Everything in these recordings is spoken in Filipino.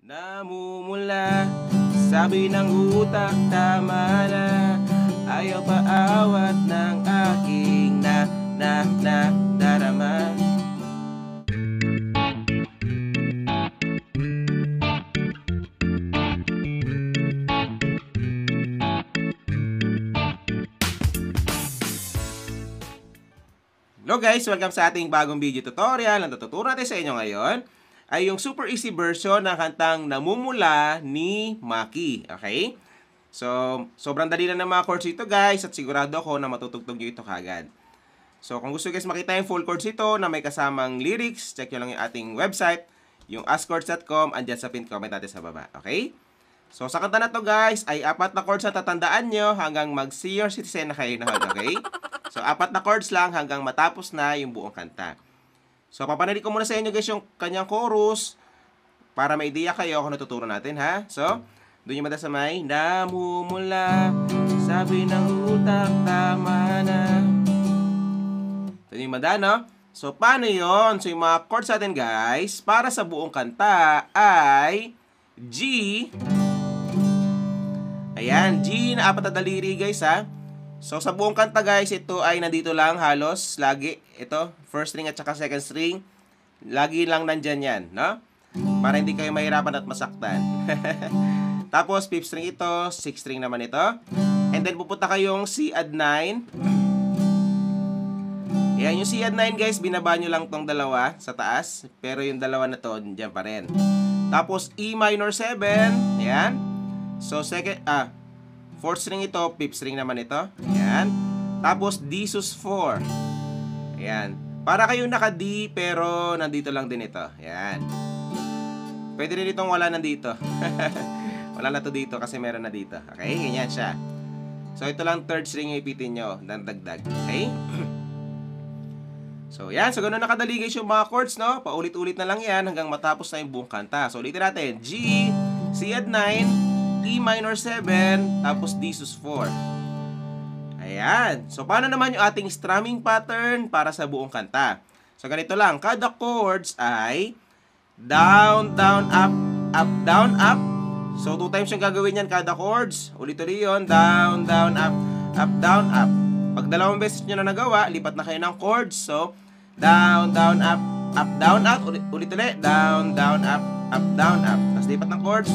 Namumula, sabi ng utak, tama na. Ayaw pa awat ng aking darama. Hello guys! Welcome sa ating bagong video tutorial. Ang tututuro natin sa inyo ngayon ay yung super easy version ng kantang Namumula ni Maki. Okay? So, sobrang dali lang ng mga chords ito guys at sigurado ako na matutugtog nyo ito kagad. So, kung gusto guys makita yung full chords ito na may kasamang lyrics, check nyo lang yung ating website, yung askchords.com, andyan sa pin comment natin sa baba. Okay? So, sa kanta na to guys, ay 4 na chords na tatandaan nyo hanggang mag-senior citizen na kayo na. Okay? So, 4 na chords lang hanggang matapos na yung buong kanta. So, papanalig ko muna sa inyo guys yung kanyang chorus para may idea kayo kung natuturo natin, ha? So, doon yung mata sa may namumula, sabi ng utak, tama na. Doon yung mata, no? So, paano yon? So, yung mga chords natin guys, para sa buong kanta ay G. Ayan, G na 4 na daliri guys, ha? So, sa buong kanta guys, ito ay nandito lang halos, lagi. Ito, first string at saka second string. Lagi lang nandyan yan, no? Para hindi kayo mahirapan at masaktan. Tapos, fifth string ito, sixth string naman ito. And then, pupunta kayong C add 9. Yan, yung C add 9 guys, binaba nyo lang tong dalawa sa taas. Pero yung dalawa na to, dyan pa rin. Tapos, E minor 7. Yan. So, fourth string ito, fifth string naman ito. Ayan. Tapos, D sus 4. Ayan. Para kayong naka-D, pero nandito lang din ito. Ayan. Pwede rin itong wala nandito. Wala na to dito kasi meron na dito. Okay? Ganyan siya. So, ito lang third string yung ipitin nyo. Dagdag. Okay? So, yan. So, ganun nakadali guys yung mga chords, no? Paulit-ulit na lang yan hanggang matapos na yung buong kanta. So, ulitin natin. G, C add 9, E minor 7, tapos D sus 4. Ayan. So, paano naman yung ating strumming pattern para sa buong kanta? So, ganito lang. Kada chords ay down, down, up, up, down, up. So, 2 times yung gagawin yan kada chords. Ulit-ulit yun. Down, down, up, down, up. Pag 2 beses nyo na nagawa, lipat na kayo ng chords. So, down, down, up, down, up. Ulit-ulit. Down, down, up, down, up. Tapos lipat ng chords.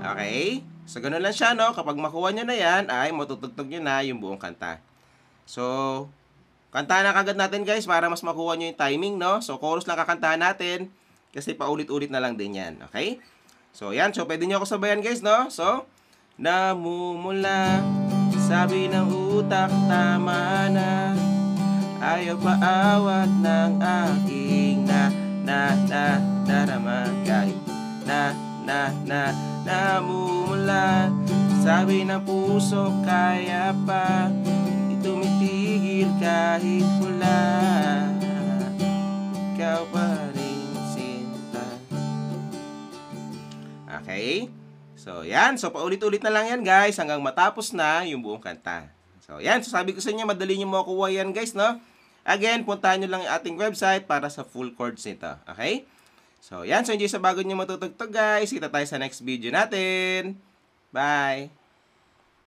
Okay? So, ganun lang siya, no? Kapag makuha nyo na yan, ay matutugtog nyo na yung buong kanta. So, kantahan na kagad natin, guys, para mas makuha nyo yung timing, no? So, chorus lang kakantahan natin kasi paulit-ulit na lang din yan. Okay? So, yan. So, pwede nyo ako sabayan, guys, no? So, namumula, sabi ng utak, tama na. Ayaw pa awat ng aking darama. Kahit namumula, sabi ng puso, kaya pa itumitigil kahit pula. Ikaw pa rin sinta. Okay? So, yan. So, paulit-ulit na lang yan, guys, hanggang matapos na yung buong kanta. So, yan. So, sabi ko sa inyo, madali nyo makukuha yan, guys, no? Again, puntahan nyo lang yung ating website para sa full chords nito. Okay? So, yan. So, enjoy sa bago nyo matutugtog, guys. Kita tayo sa next video natin. Bye!